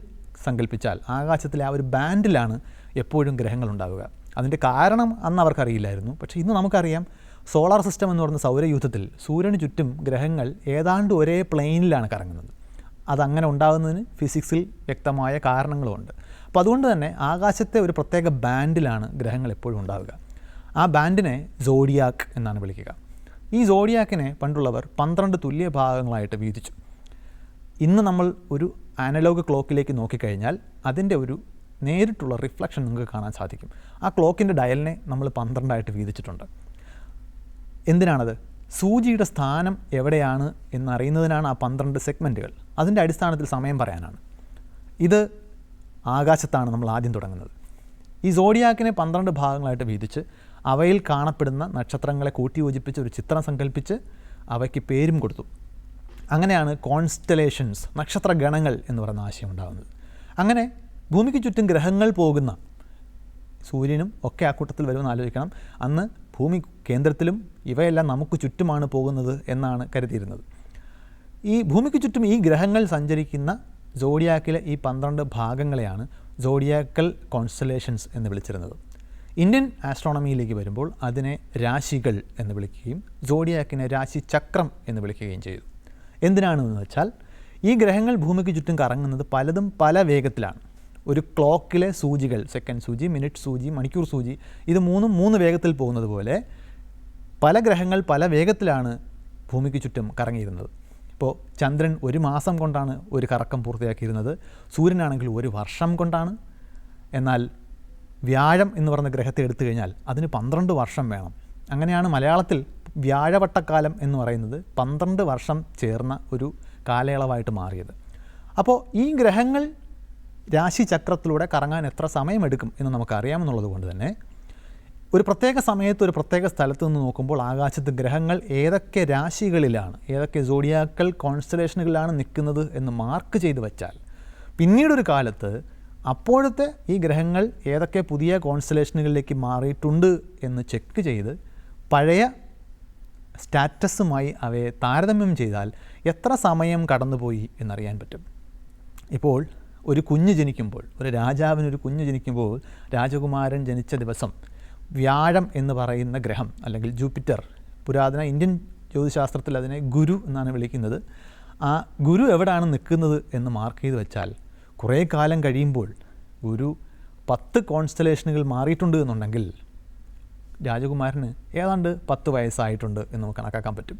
സങ്കല്പിച്ചാൽ ആകാശത്തിലെ ആ ഒരു ബാൻഡിലാണ് എപ്പോഴും ഗ്രഹങ്ങളുണ്ടാവുക. അതിൻ്റെ കാരണം അന്ന് അവർക്കറിയില്ലായിരുന്നു. പക്ഷേ ഇന്ന് നമുക്കറിയാം. സോളാർ സിസ്റ്റം എന്ന് പറയുന്ന സൗരയൂഥത്തിൽ സൂര്യന് ചുറ്റും ഗ്രഹങ്ങൾ ഏതാണ്ട് ഒരേ പ്ലെയിനിലാണ് കറങ്ങുന്നത്. അതങ്ങനെ ഉണ്ടാകുന്നതിന് ഫിസിക്സിൽ വ്യക്തമായ കാരണങ്ങളുമുണ്ട്. അപ്പോൾ അതുകൊണ്ട് തന്നെ ആകാശത്തെ ഒരു പ്രത്യേക ബാൻഡിലാണ് ഗ്രഹങ്ങൾ എപ്പോഴും ഉണ്ടാവുക. ആ ബാൻഡിനെ സോഡിയാക്ക് എന്നാണ് വിളിക്കുക. ഈ സോഡിയാക്കിനെ പണ്ടുള്ളവർ 12 തുല്യ ഭാഗങ്ങളായിട്ട് വീതിച്ചു. ഇന്ന് നമ്മൾ ഒരു അനലോഗ് ക്ലോക്കിലേക്ക് നോക്കിക്കഴിഞ്ഞാൽ അതിൻ്റെ ഒരു നേരിട്ടുള്ള റിഫ്ലക്ഷൻ നിങ്ങൾക്ക് കാണാൻ സാധിക്കും. ആ ക്ലോക്കിൻ്റെ ഡയലിനെ നമ്മൾ 12ആയിട്ട് വീതിച്ചിട്ടുണ്ട്. എന്തിനാണത്? സൂചിയുടെ സ്ഥാനം എവിടെയാണ് എന്നറിയുന്നതിനാണ് ആ 12 സെഗ്മെൻറ്റുകൾ. അതിൻ്റെ അടിസ്ഥാനത്തിൽ സമയം പറയാനാണ്. ഇത് ആകാശത്താണ് നമ്മൾ ആദ്യം തുടങ്ങുന്നത്. ഈ സോഡിയാക്കിനെ 12 ഭാഗങ്ങളായിട്ട് വീതിച്ച് അവയിൽ കാണപ്പെടുന്ന നക്ഷത്രങ്ങളെ കൂട്ടിയോജിപ്പിച്ച് ഒരു ചിത്രം സങ്കല്പിച്ച് അവയ്ക്ക് പേരും കൊടുത്തു. അങ്ങനെയാണ് കോൺസ്റ്റലേഷൻസ്, നക്ഷത്രഗണങ്ങൾ എന്ന് പറയുന്ന ആശയം ഉണ്ടാകുന്നത്. അങ്ങനെ ഭൂമിക്ക് ചുറ്റും ഗ്രഹങ്ങൾ പോകുന്ന, സൂര്യനും ഒക്കെ ആ കൂട്ടത്തിൽ വരുമെന്ന് ആലോചിക്കണം. അന്ന് ഭൂമി കേന്ദ്രത്തിലും ഇവയെല്ലാം നമുക്ക് ചുറ്റുമാണ് പോകുന്നത് എന്നാണ് കരുതിയിരുന്നത്. ഈ ഭൂമിക്ക് ചുറ്റും ഈ ഗ്രഹങ്ങൾ സഞ്ചരിക്കുന്ന സോഡിയാക്കിലെ ഈ 12 ഭാഗങ്ങളെയാണ് സോഡിയാക്കൽ കോൺസ്റ്റലേഷൻസ് എന്ന് വിളിച്ചിരുന്നത്. ഇന്ത്യൻ ആസ്ട്രോണമിയിലേക്ക് വരുമ്പോൾ അതിനെ രാശികൾ എന്ന് വിളിക്കുകയും സോഡിയാക്കിനെ രാശിചക്രം എന്ന് വിളിക്കുകയും ചെയ്തു. എന്തിനാണെന്ന് വെച്ചാൽ ഈ ഗ്രഹങ്ങൾ ഭൂമിക്ക് ചുറ്റും കറങ്ങുന്നത് പലതും പല വേഗത്തിലാണ്. ഒരു ക്ലോക്കിലെ സൂചികൾ, സെക്കൻഡ് സൂചി, മിനിറ്റ് സൂചി, മണിക്കൂർ സൂചി, ഇത് മൂന്ന് വേഗത്തിൽ പോകുന്നത് പോലെ പല ഗ്രഹങ്ങൾ പല വേഗത്തിലാണ് ഭൂമിക്ക് ചുറ്റും കറങ്ങിയിരുന്നത്. ഇപ്പോൾ ചന്ദ്രൻ 1 മാസം കൊണ്ടാണ് ഒരു കറക്കം പൂർത്തിയാക്കിയിരുന്നത്. സൂര്യനാണെങ്കിൽ 1 വർഷം കൊണ്ടാണ്. എന്നാൽ വ്യാഴം എന്ന് പറയുന്ന ഗ്രഹത്തെ എടുത്തു കഴിഞ്ഞാൽ അതിന് 12 വർഷം വേണം. അങ്ങനെയാണ് മലയാളത്തിൽ വ്യാഴവട്ടക്കാലം എന്ന് പറയുന്നത് 12 വർഷം ചേർന്ന ഒരു കാലയളവായിട്ട് മാറിയത്. അപ്പോൾ ഈ ഗ്രഹങ്ങൾ രാശിചക്രത്തിലൂടെ കറങ്ങാൻ എത്ര സമയമെടുക്കും എന്ന് നമുക്കറിയാമെന്നുള്ളത് കൊണ്ട് തന്നെ ഒരു പ്രത്യേക സമയത്ത് ഒരു പ്രത്യേക സ്ഥലത്ത് നിന്ന് നോക്കുമ്പോൾ ആകാശത്ത് ഗ്രഹങ്ങൾ ഏതൊക്കെ രാശികളിലാണ്, ഏതൊക്കെ സോഡിയാക്കൽ കോൺസ്റ്റലേഷനുകളിലാണ് നിൽക്കുന്നത് എന്ന് മാർക്ക് ചെയ്ത് വച്ചാൽ പിന്നീടൊരു കാലത്ത് അപ്പോഴത്തെ ഈ ഗ്രഹങ്ങൾ ഏതൊക്കെ പുതിയ കോൺസ്റ്റലേഷനുകളിലേക്ക് മാറിയിട്ടുണ്ട് എന്ന് ചെക്ക് ചെയ്ത് പഴയ സ്റ്റാറ്റസുമായി അവയെ താരതമ്യം ചെയ്താൽ എത്ര സമയം കടന്നുപോയി എന്നറിയാൻ പറ്റും. ഇപ്പോൾ ഒരു കുഞ്ഞ് ജനിക്കുമ്പോൾ, ഒരു രാജാവിനൊരു കുഞ്ഞ് ജനിക്കുമ്പോൾ രാജകുമാരൻ ജനിച്ച ദിവസം വ്യാഴം എന്ന് പറയുന്ന ഗ്രഹം അല്ലെങ്കിൽ ജൂപ്പിറ്റർ, പുരാതന ഇന്ത്യൻ ജ്യോതിശാസ്ത്രത്തിൽ അതിനെ ഗുരു എന്നാണ് വിളിക്കുന്നത്, ആ ഗുരു എവിടെയാണ് നിൽക്കുന്നത് എന്ന് മാർക്ക് ചെയ്ത് വെച്ചാൽ കുറേ കാലം കഴിയുമ്പോൾ ഗുരു 10 കോൺസ്റ്റലേഷനുകൾ മാറിയിട്ടുണ്ട് എന്നുണ്ടെങ്കിൽ രാജകുമാരന് ഏതാണ്ട് 10 വയസ്സായിട്ടുണ്ട് എന്ന് നമുക്ക് കണക്കാക്കാൻ പറ്റും.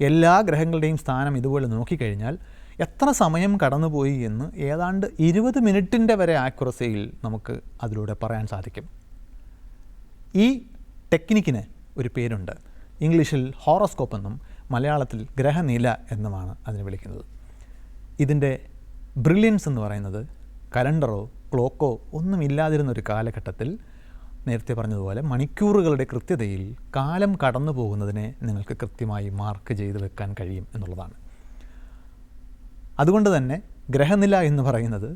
എല്ലാ ഗ്രഹങ്ങളുടെയും സ്ഥാനം ഇതുപോലെ നോക്കിക്കഴിഞ്ഞാൽ എത്ര സമയം കടന്നുപോയി എന്ന് ഏതാണ്ട് 20 മിനിറ്റിൻ്റെ വരെ ആക്യുറസിയിൽ നമുക്ക് അതിലൂടെ പറയാൻ സാധിക്കും. ഈ ടെക്നിക്കിന് ഒരു പേരുണ്ട്. ഇംഗ്ലീഷിൽ ഹോറോസ്കോപ്പ് എന്നും മലയാളത്തിൽ ഗ്രഹനില എന്നുമാണ് അതിനെ വിളിക്കുന്നത്. ഇതിൻ്റെ ബ്രില്യൻസ് എന്ന് പറയുന്നത് കലണ്ടറോ ക്ലോക്കോ ഒന്നുമില്ലാതിരുന്നൊരു കാലഘട്ടത്തിൽ നേരത്തെ പറഞ്ഞതുപോലെ മണിക്കൂറുകളുടെ കൃത്യതയിൽ കാലം കടന്നു പോകുന്നതിനെ നിങ്ങൾക്ക് കൃത്യമായി മാർക്ക് ചെയ്ത് വെക്കാൻ കഴിയും എന്നുള്ളതാണ്. അതുകൊണ്ട് തന്നെ ഗ്രഹനില എന്ന് പറയുന്നത്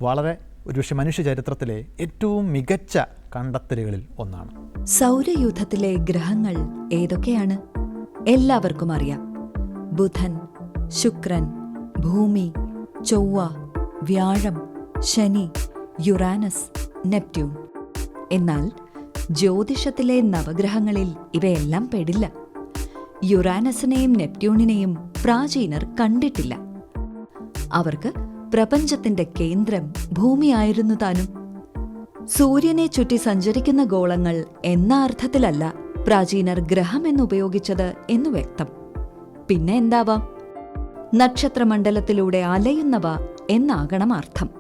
വളരെ ഒരുപക്ഷെ മനുഷ്യ ചരിത്രത്തിലെ ഏറ്റവും മികച്ച കണ്ടെത്തലുകളിൽ ഒന്നാണ്. സൗരയൂഥത്തിലെ ഗ്രഹങ്ങൾ ഏതൊക്കെയാണ്? എല്ലാവർക്കും അറിയാം. ബുധൻ, ശുക്രൻ, ഭൂമി, ചൊവ്വ, വ്യാഴം, ശനി, യുറാനസ്, നെപ്റ്റ്യൂൺ. എന്നാൽ ജ്യോതിഷത്തിലെ നവഗ്രഹങ്ങളിൽ ഇവയെല്ലാം പെടില്ല. യുറാനസിനെയും നെപ്റ്റ്യൂണിനെയും പ്രാചീനർ കണ്ടിട്ടില്ല. അവർക്ക് പ്രപഞ്ചത്തിന്റെ കേന്ദ്രം ഭൂമിയായിരുന്നു താനും. സൂര്യനെ ചുറ്റി സഞ്ചരിക്കുന്ന ഗോളങ്ങൾ എന്ന അർത്ഥത്തിലല്ല പ്രാചീനർ ഗ്രഹം എന്നുപയോഗിച്ചത് എന്നു വ്യക്തം. പിന്നെ എന്താവാം? നക്ഷത്രമണ്ഡലത്തിലൂടെ അലയുന്നവ എന്നാകണം അർത്ഥം.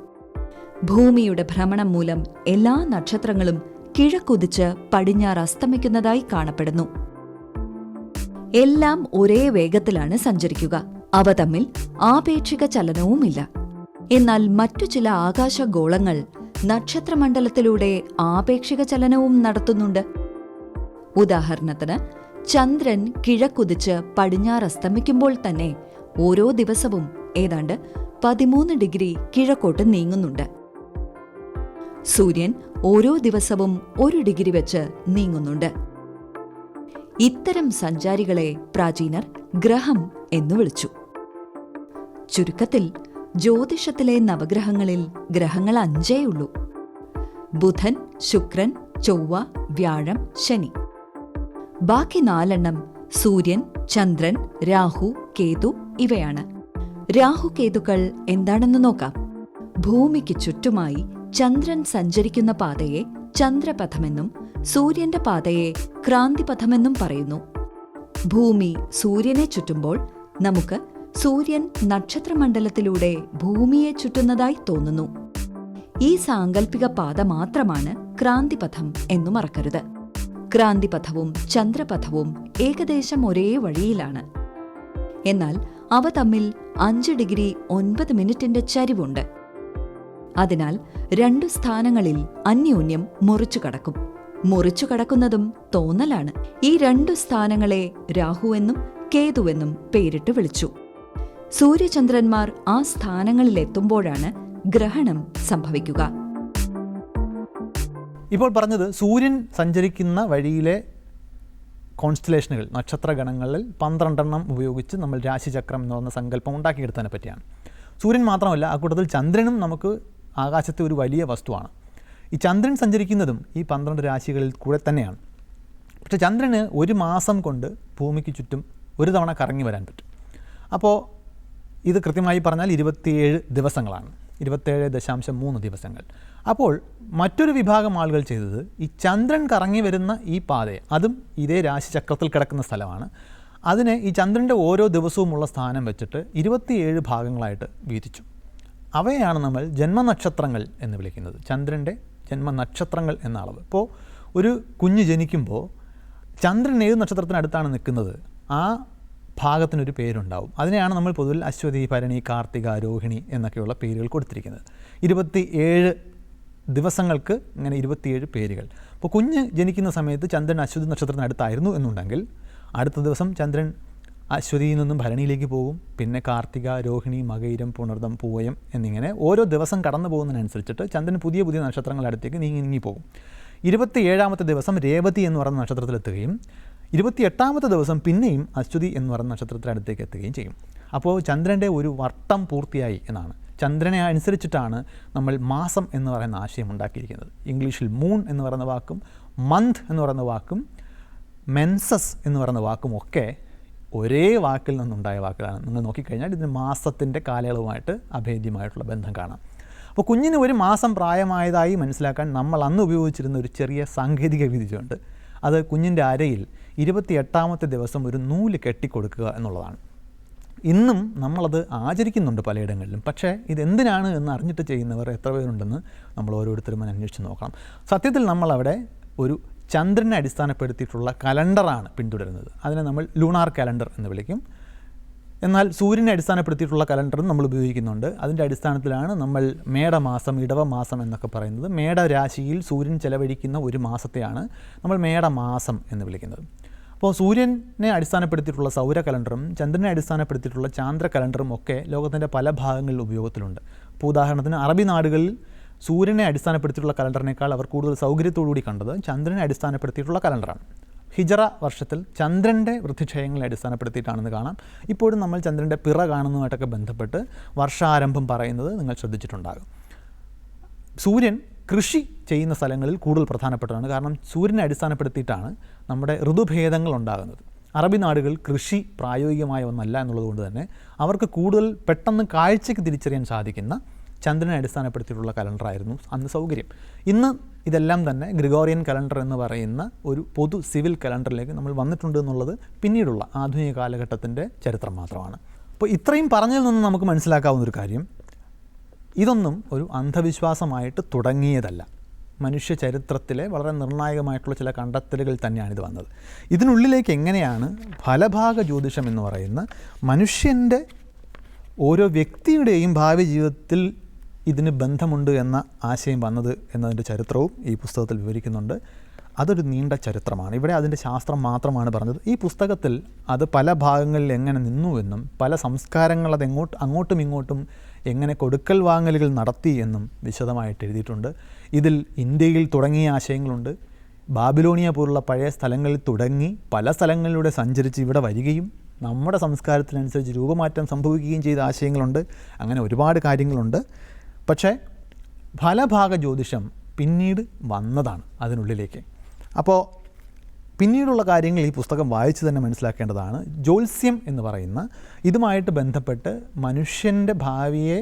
ഭൂമിയുടെ ഭ്രമണം മൂലം എല്ലാ നക്ഷത്രങ്ങളും കിഴക്കുതിച്ച് പടിഞ്ഞാറ് അസ്തമിക്കുന്നതായി കാണപ്പെടുന്നു. എല്ലാം ഒരേ വേഗത്തിലാണ് സഞ്ചരിക്കുക. അവ തമ്മിൽ ആപേക്ഷിക ചലനവുമില്ല. എന്നാൽ മറ്റു ചില ആകാശഗോളങ്ങൾ നക്ഷത്രമണ്ഡലത്തിലൂടെ ആപേക്ഷിക ചലനവും നടത്തുന്നുണ്ട്. ഉദാഹരണത്തിന്, ചന്ദ്രൻ കിഴക്കുതിച്ച് പടിഞ്ഞാറ് അസ്തമിക്കുമ്പോൾ തന്നെ ഓരോ ദിവസവും ഏതാണ്ട് 13 ഡിഗ്രി കിഴക്കോട്ട് നീങ്ങുന്നുണ്ട്. സൂര്യൻ ഓരോ ദിവസവും 1 ഡിഗ്രി വെച്ച് നീങ്ങുന്നുണ്ട്. ഇത്തരം സഞ്ചാരികളെ പ്രാചീനർ ഗ്രഹം എന്നു വിളിച്ചു. ചുരുക്കത്തിൽ ജ്യോതിഷത്തിലെ നവഗ്രഹങ്ങളിൽ ഗ്രഹങ്ങൾ 5 ഉള്ളൂ: ബുധൻ, ശുക്രൻ, ചൊവ്വ, വ്യാഴം, ശനി. ബാക്കി 4 സൂര്യൻ, ചന്ദ്രൻ, രാഹു, കേതു ഇവയാണ്. രാഹുകേതുക്കൾ എന്താണെന്ന് നോക്കാം. ഭൂമിക്ക് ചുറ്റുമായി ചന്ദ്രൻ സഞ്ചരിക്കുന്ന പാതയെ ചന്ദ്രപഥമെന്നും സൂര്യന്റെ പാതയെ ക്രാന്തിപഥമെന്നും പറയുന്നു. ഭൂമി സൂര്യനെ ചുറ്റുമ്പോൾ നമുക്ക് സൂര്യൻ നക്ഷത്രമണ്ഡലത്തിലൂടെ ഭൂമിയെ ചുറ്റുന്നതായി തോന്നുന്നു. ഈ സാങ്കല്പിക പാത മാത്രമാണ് ക്രാന്തിപഥം എന്നു മറക്കരുത്. ക്രാന്തിപഥവും ചന്ദ്രപഥവും ഏകദേശം ഒരേ വഴിയിലാണ്. എന്നാൽ അവ തമ്മിൽ 5 ഡിഗ്രി 9 മിനിറ്റിന്റെ ചരിവുണ്ട്. അതിനാൽ 2 സ്ഥാനങ്ങളിൽ അന്യോന്യം മുറിച്ചു കടക്കും. മുറിച്ചു കടക്കുന്നതും തോന്നലാണ്. ഈ 2 സ്ഥാനങ്ങളെ രാഹുവെന്നും കേതുവെന്നും പേരിട്ട് വിളിച്ചു. സൂര്യചന്ദ്രന്മാർ ആ സ്ഥാനങ്ങളിലെത്തുമ്പോഴാണ് ഗ്രഹണം സംഭവിക്കുക. ഇപ്പോൾ പറഞ്ഞത് സൂര്യൻ സഞ്ചരിക്കുന്ന വഴിയിലെ കോൺസ്റ്റലേഷനുകൾ, നക്ഷത്രഗണങ്ങളിൽ 12 ഉപയോഗിച്ച് നമ്മൾ രാശിചക്രം എന്ന് പറഞ്ഞ സങ്കല്പം ഉണ്ടാക്കിയെടുത്തതിനെ പറ്റിയാണ്. സൂര്യൻ മാത്രമല്ല, ആ കൂട്ടത്തിൽ ചന്ദ്രനും നമുക്ക് ആകാശത്തെ ഒരു വലിയ വസ്തുവാണ്. ഈ ചന്ദ്രൻ സഞ്ചരിക്കുന്നതും ഈ 12 രാശികളിൽ കൂടെ തന്നെയാണ്. പക്ഷേ ചന്ദ്രന് 1 മാസം കൊണ്ട് ഭൂമിക്ക് ചുറ്റും ഒരു തവണ കറങ്ങി വരാൻ പറ്റും. അപ്പോൾ ഇത് കൃത്യമായി പറഞ്ഞാൽ 27 ദിവസങ്ങളാണ്, 27.3 ദിവസങ്ങൾ. അപ്പോൾ മറ്റൊരു വിഭാഗം ആളുകൾ ചെയ്തത് ഈ ചന്ദ്രൻ കറങ്ങി വരുന്ന ഈ പാതയെ, അതും ഇതേ രാശിചക്രത്തിൽ കിടക്കുന്ന സ്ഥലമാണ്, അതിനെ ഈ ചന്ദ്രൻ്റെ ഓരോ ദിവസവുമുള്ള സ്ഥാനം വെച്ചിട്ട് 27 ഭാഗങ്ങളായിട്ട് വീതിച്ചു. അവയാണ് നമ്മൾ ജന്മനക്ഷത്രങ്ങൾ എന്ന് വിളിക്കുന്നത്. ചന്ദ്രൻ്റെ ജന്മനക്ഷത്രങ്ങൾ എന്ന അളവ്. ഇപ്പോൾ ഒരു കുഞ്ഞ് ജനിക്കുമ്പോൾ ചന്ദ്രൻ ഏത് നക്ഷത്രത്തിനടുത്താണ് നിൽക്കുന്നത് ആ ഭാഗത്തിനൊരു പേരുണ്ടാവും. അതിനെയാണ് നമ്മൾ പൊതുവിൽ അശ്വതി, ഭരണി, കാർത്തിക, രോഹിണി എന്നൊക്കെയുള്ള പേരുകൾ കൊടുത്തിരിക്കുന്നത്. 27 ദിവസങ്ങൾക്ക് ഇങ്ങനെ 27 പേരുകൾ. അപ്പോൾ കുഞ്ഞ് ജനിക്കുന്ന സമയത്ത് ചന്ദ്രൻ അശ്വതി നക്ഷത്രത്തിനടുത്തായിരുന്നു എന്നുണ്ടെങ്കിൽ അടുത്ത ദിവസം ചന്ദ്രൻ അശ്വതിയിൽ നിന്നും ഭരണിയിലേക്ക് പോകും. പിന്നെ കാർത്തിക, രോഹിണി, മകയിരം, പുണർദം, പൂവയം എന്നിങ്ങനെ ഓരോ ദിവസം കടന്നു പോകുന്നതിനനുസരിച്ചിട്ട് ചന്ദ്രൻ പുതിയ പുതിയ നക്ഷത്രങ്ങളുടെ അടുത്തേക്ക് നീങ്ങി പോകും. 27ാമത്തെ ദിവസം രേവതി എന്ന് പറയുന്ന നക്ഷത്രത്തിലെത്തുകയും 28ാമത്തെ ദിവസം പിന്നെയും അശ്വതി എന്ന് പറയുന്ന നക്ഷത്രത്തിനടുത്തേക്ക് എത്തുകയും ചെയ്യും. അപ്പോൾ ചന്ദ്രൻ്റെ ഒരു വട്ടം പൂർത്തിയായി എന്നാണ്. ചന്ദ്രനെ അനുസരിച്ചിട്ടാണ് നമ്മൾ മാസം എന്ന് പറയുന്ന ആശയം ഉണ്ടാക്കിയിരിക്കുന്നത്. ഇംഗ്ലീഷിൽ മൂൺ എന്ന് പറയുന്ന വാക്കും മന്ത് എന്ന് പറയുന്ന വാക്കും മെൻസസ് എന്ന് പറയുന്ന വാക്കും ഒക്കെ ഒരേ വാക്കിൽ നിന്നുണ്ടായ വാക്കുകളാണ്. നിങ്ങൾ നോക്കിക്കഴിഞ്ഞാൽ ഇതിന് മാസത്തിൻ്റെ കാലയളവുമായിട്ട് അഭേദ്യമായിട്ടുള്ള ബന്ധം കാണാം. അപ്പോൾ കുഞ്ഞിന് ഒരു മാസം പ്രായമായതായി മനസ്സിലാക്കാൻ നമ്മൾ അന്ന് ഉപയോഗിച്ചിരുന്ന ഒരു ചെറിയ സാങ്കേതിക വിദ്യയുണ്ട്. അത് കുഞ്ഞിൻ്റെ അരയിൽ 28ാമത്തെ ദിവസം ഒരു നൂല് കെട്ടിക്കൊടുക്കുക എന്നുള്ളതാണ്. ഇന്നും നമ്മളത് ആചരിക്കുന്നുണ്ട് പലയിടങ്ങളിലും. പക്ഷേ ഇതെന്തിനാണ് എന്ന് അറിഞ്ഞിട്ട് ചെയ്യുന്നവർ എത്ര പേരുണ്ടെന്ന് നമ്മൾ ഓരോരുത്തരും അന്വേഷിച്ച് നോക്കണം. സത്യത്തിൽ നമ്മളവിടെ ഒരു ചന്ദ്രനെ അടിസ്ഥാനപ്പെടുത്തിയിട്ടുള്ള കലണ്ടറാണ് പിന്തുടരുന്നത്. അതിനെ നമ്മൾ ലൂണാർ കലണ്ടർ എന്ന് വിളിക്കും. എന്നാൽ സൂര്യനെ അടിസ്ഥാനപ്പെടുത്തിയിട്ടുള്ള കലണ്ടറും നമ്മൾ ഉപയോഗിക്കുന്നുണ്ട്. അതിൻ്റെ അടിസ്ഥാനത്തിലാണ് നമ്മൾ മേടമാസം, ഇടവമാസം എന്നൊക്കെ പറയുന്നത്. മേടരാശിയിൽ സൂര്യൻ ചെലവഴിക്കുന്ന ഒരു മാസത്തെയാണ് നമ്മൾ മേടമാസം എന്ന് വിളിക്കുന്നത്. അപ്പോൾ സൂര്യനെ അടിസ്ഥാനപ്പെടുത്തിയിട്ടുള്ള സൗര കലണ്ടറും ചന്ദ്രനെ അടിസ്ഥാനപ്പെടുത്തിയിട്ടുള്ള ചാന്ദ്ര കലണ്ടറും ഒക്കെ ലോകത്തിൻ്റെ പല ഭാഗങ്ങളിൽ ഉപയോഗത്തിലുണ്ട്. ഇപ്പോൾ ഉദാഹരണത്തിന് അറബി നാടുകളിൽ സൂര്യനെ അടിസ്ഥാനപ്പെടുത്തിയിട്ടുള്ള കലണ്ടറിനേക്കാൾ അവർ കൂടുതൽ സൗകര്യത്തോടുകൂടി കണ്ടത് ചന്ദ്രനെ അടിസ്ഥാനപ്പെടുത്തിയിട്ടുള്ള കലണ്ടറാണ്. ഹിജറ വർഷത്തിൽ ചന്ദ്രൻ്റെ വൃദ്ധിക്ഷയങ്ങളെ അടിസ്ഥാനപ്പെടുത്തിയിട്ടാണെന്ന് കാണാം. ഇപ്പോഴും നമ്മൾ ചന്ദ്രൻ്റെ പിറ കാണുന്നതുമായിട്ടൊക്കെ ബന്ധപ്പെട്ട് വർഷാരംഭം പറയുന്നത് നിങ്ങൾ ശ്രദ്ധിച്ചിട്ടുണ്ടാകും. സൂര്യൻ കൃഷി ചെയ്യുന്ന സ്ഥലങ്ങളിൽ കൂടുതൽ പ്രധാനപ്പെട്ടതാണ്. കാരണം സൂര്യനെ അടിസ്ഥാനപ്പെടുത്തിയിട്ടാണ് നമ്മുടെ ഋതുഭേദങ്ങൾ ഉണ്ടാകുന്നത്. അറബി നാടുകൾ കൃഷി പ്രായോഗികമായ ഒന്നല്ല എന്നുള്ളതുകൊണ്ട് തന്നെ അവർക്ക് കൂടുതൽ പെട്ടെന്ന് കാഴ്ചയ്ക്ക് തിരിച്ചറിയാൻ സാധിക്കുന്ന ചന്ദ്രനെ അടിസ്ഥാനപ്പെടുത്തിയിട്ടുള്ള കലണ്ടറായിരുന്നു അന്ന് സൗകര്യം. ഇന്ന് ഇതെല്ലാം തന്നെ ഗ്രിഗോറിയൻ കലണ്ടർ എന്ന് പറയുന്ന ഒരു പൊതു സിവിൽ കലണ്ടറിലേക്ക് നമ്മൾ വന്നിട്ടുണ്ട് എന്നുള്ളത് പിന്നീടുള്ള ആധുനിക കാലഘട്ടത്തിൻ്റെ ചരിത്രം മാത്രമാണ്. അപ്പോൾ ഇത്രയും പറഞ്ഞതിൽ നിന്ന് നമുക്ക് മനസ്സിലാക്കാവുന്നൊരു കാര്യം, ഇതൊന്നും ഒരു അന്ധവിശ്വാസമായിട്ട് തുടങ്ങിയതല്ല. മനുഷ്യ ചരിത്രത്തിലെ വളരെ നിർണായകമായിട്ടുള്ള ചില കണ്ടെത്തലുകൾ തന്നെയാണിത് വന്നത്. ഇതിനുള്ളിലേക്ക് എങ്ങനെയാണ് ഫലഭാഗ ജ്യോതിഷം എന്ന് പറയുന്ന മനുഷ്യൻ്റെ ഓരോ വ്യക്തിയുടെയും ഭാവി ജീവിതത്തിൽ ഇതിന് ബന്ധമുണ്ട് എന്ന ആശയം വന്നത് എന്നതിൻ്റെ ചരിത്രവും ഈ പുസ്തകത്തിൽ വിവരിക്കുന്നുണ്ട്. അതൊരു നീണ്ട ചരിത്രമാണ്. ഇവിടെ അതിൻ്റെ ശാസ്ത്രം മാത്രമാണ് പറഞ്ഞത്. ഈ പുസ്തകത്തിൽ അത് പല ഭാഗങ്ങളിൽ എങ്ങനെ നിന്നുവെന്നും പല സംസ്കാരങ്ങൾ അത് അങ്ങോട്ടും ഇങ്ങോട്ടും എങ്ങനെ കൊടുക്കൽ വാങ്ങലുകൾ നടത്തി എന്നും വിശദമായിട്ട് എഴുതിയിട്ടുണ്ട്. ഇതിൽ ഇന്ത്യയിൽ തുടങ്ങിയ ആശയങ്ങളുണ്ട്. ബാബിലോണിയ പോലുള്ള പഴയ സ്ഥലങ്ങളിൽ തുടങ്ങി പല സ്ഥലങ്ങളിലൂടെ സഞ്ചരിച്ച് ഇവിടെ വരികയും നമ്മുടെ സംസ്കാരത്തിനനുസരിച്ച് രൂപമാറ്റം സംഭവിക്കുകയും ചെയ്ത ആശയങ്ങളുണ്ട്. അങ്ങനെ ഒരുപാട് കാര്യങ്ങളുണ്ട്. പക്ഷേ ഫലഭാഗ ജ്യോതിഷം പിന്നീട് വന്നതാണ് അതിനുള്ളിലേക്ക്. അപ്പോൾ പിന്നീടുള്ള കാര്യങ്ങൾ ഈ പുസ്തകം വായിച്ച് തന്നെ മനസ്സിലാക്കേണ്ടതാണ്. ജ്യോത്സ്യം എന്ന് പറയുന്ന ഇതുമായിട്ട് ബന്ധപ്പെട്ട് മനുഷ്യൻ്റെ ഭാവിയെ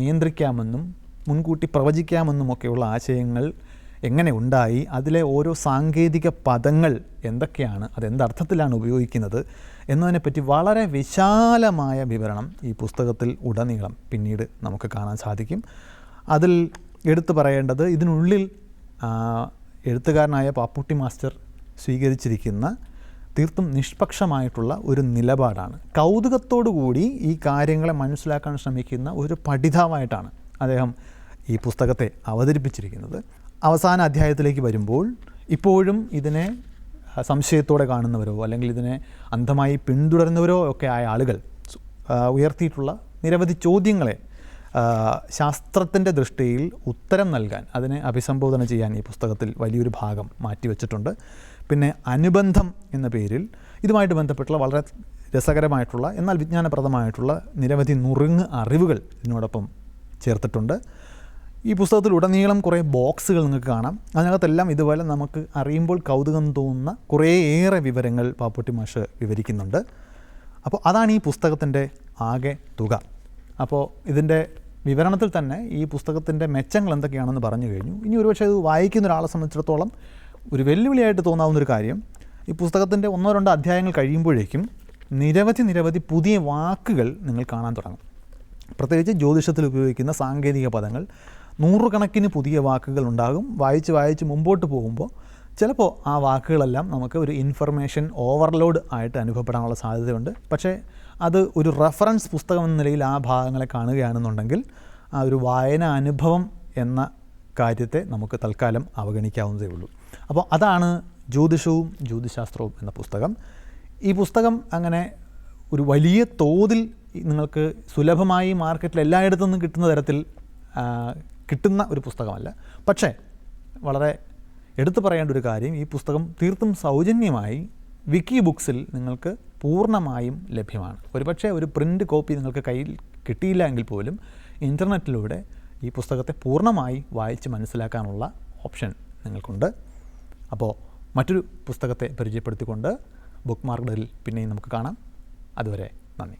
നിയന്ത്രിക്കാമെന്നും മുൻകൂട്ടി പ്രവചിക്കാമെന്നുമൊക്കെയുള്ള ആശയങ്ങൾ എങ്ങനെ ഉണ്ടായി, അതിലെ ഓരോ സാങ്കേതിക പദങ്ങൾ എന്തൊക്കെയാണ്, അതെന്തർത്ഥത്തിലാണ് ഉപയോഗിക്കുന്നത് എന്നതിനെപ്പറ്റി വളരെ വിശാലമായ വിവരണം ഈ പുസ്തകത്തിൽ ഉടനീളം പിന്നീട് നമുക്ക് കാണാൻ സാധിക്കും. അതിൽ എടുത്തു പറയേണ്ടത് ഇതിനുള്ളിൽ എഴുത്തുകാരനായ പാപ്പുട്ടി മാസ്റ്റർ സ്വീകരിച്ചിരിക്കുന്ന തീർത്തും നിഷ്പക്ഷമായിട്ടുള്ള ഒരു നിലപാടാണ്. കൗതുകത്തോടുകൂടി ഈ കാര്യങ്ങളെ മനസ്സിലാക്കാൻ ശ്രമിക്കുന്ന ഒരു പഠിതാവായിട്ടാണ് അദ്ദേഹം ഈ പുസ്തകത്തെ അവതരിപ്പിച്ചിരിക്കുന്നത്. അവസാന അധ്യായത്തിലേക്ക് വരുമ്പോൾ ഇപ്പോഴും ഇതിനെ സംശയത്തോടെ കാണുന്നവരോ അല്ലെങ്കിൽ ഇതിനെ അന്ധമായി പിന്തുടരുന്നവരോ ഒക്കെ ആയ ആളുകൾ ഉയർത്തിയിട്ടുള്ള നിരവധി ചോദ്യങ്ങളെ ശാസ്ത്രത്തിൻ്റെ ദൃഷ്ടിയിൽ ഉത്തരം നൽകാൻ, അതിനെ അഭിസംബോധന ചെയ്യാൻ ഈ പുസ്തകത്തിൽ വലിയൊരു ഭാഗം മാറ്റിവെച്ചിട്ടുണ്ട്. പിന്നെ അനുബന്ധം എന്ന പേരിൽ ഇതുമായിട്ട് ബന്ധപ്പെട്ടുള്ള വളരെ രസകരമായിട്ടുള്ള എന്നാൽ വിജ്ഞാനപ്രദമായിട്ടുള്ള നിരവധി നുറുങ്ങ് അറിവുകൾ ഇതിനോടൊപ്പം ചേർത്തിട്ടുണ്ട്. ഈ പുസ്തകത്തിൽ ഉടനീളം കുറേ ബോക്സുകൾ നിങ്ങൾക്ക് കാണാം. അതിനകത്തെല്ലാം ഇതുപോലെ നമുക്ക് അറിയുമ്പോൾ കൗതുകം തോന്നുന്ന കുറേയേറെ വിവരങ്ങൾ പാപ്പുട്ടി മാഷ് വിവരിക്കുന്നുണ്ട്. അപ്പോൾ അതാണ് ഈ പുസ്തകത്തിൻ്റെ ആകെ തുക. അപ്പോൾ ഇതിൻ്റെ വിവരണത്തിൽ തന്നെ ഈ പുസ്തകത്തിൻ്റെ മെച്ചങ്ങൾ എന്തൊക്കെയാണെന്ന് പറഞ്ഞു കഴിഞ്ഞു. ഇനി ഒരുപക്ഷെ ഇത് വായിക്കുന്ന ഒരാളെ സംബന്ധിച്ചിടത്തോളം ഒരു വെല്ലുവിളിയായിട്ട് തോന്നാവുന്നൊരു കാര്യം, ഈ പുസ്തകത്തിൻ്റെ 1-2 അധ്യായങ്ങൾ കഴിയുമ്പോഴേക്കും നിരവധി പുതിയ വാക്കുകൾ നിങ്ങൾ കാണാൻ തുടങ്ങും. പ്രത്യേകിച്ച് ജ്യോതിഷത്തിൽ ഉപയോഗിക്കുന്ന സാങ്കേതിക പദങ്ങൾ, 100 കണക്കിന് പുതിയ വാക്കുകൾ ഉണ്ടാകും. വായിച്ച് മുമ്പോട്ട് പോകുമ്പോൾ ചിലപ്പോൾ ആ വാക്കുകളെല്ലാം നമുക്ക് ഒരു ഇൻഫർമേഷൻ ഓവർലോഡ് ആയിട്ട് അനുഭവപ്പെടാനുള്ള സാധ്യതയുണ്ട്. പക്ഷേ അത് ഒരു റെഫറൻസ് പുസ്തകം എന്ന നിലയിൽ ആ ഭാഗങ്ങളെ കാണുകയാണെന്നുണ്ടെങ്കിൽ ആ ഒരു വായന അനുഭവം എന്ന കാര്യത്തെ നമുക്ക് തൽക്കാലം അവഗണിക്കാവുന്നതേ ഉള്ളൂ. അപ്പോൾ അതാണ് ജ്യോതിഷവും ജ്യോതിശാസ്ത്രവും എന്ന പുസ്തകം. ഈ പുസ്തകം അങ്ങനെ ഒരു വലിയ തോതിൽ നിങ്ങൾക്ക് സുലഭമായി മാർക്കറ്റിൽ എല്ലായിടത്തു നിന്നും കിട്ടുന്ന തരത്തിൽ കിട്ടുന്ന ഒരു പുസ്തകമല്ല. പക്ഷേ വളരെ എടുത്തു പറയേണ്ട ഒരു കാര്യം, ഈ പുസ്തകം തീർത്തും സൗജന്യമായി വിക്കി ബുക്സിൽ നിങ്ങൾക്ക് പൂർണ്ണമായും ലഭ്യമാണ്. ഒരുപക്ഷെ ഒരു പ്രിൻ്റ് കോപ്പി നിങ്ങൾക്ക് കയ്യിൽ കിട്ടിയില്ല എങ്കിൽ പോലും ഇൻ്റർനെറ്റിലൂടെ ഈ പുസ്തകത്തെ പൂർണ്ണമായി വായിച്ച് മനസ്സിലാക്കാനുള്ള ഓപ്ഷൻ നിങ്ങൾക്കുണ്ട്. അപ്പോൾ മറ്റൊരു പുസ്തകത്തെ പരിചയപ്പെടുത്തിക്കൊണ്ട് ബുക്ക് മാർക്കറ്റിൽ പിന്നെയും നമുക്ക് കാണാം. അതുവരെ നന്ദി.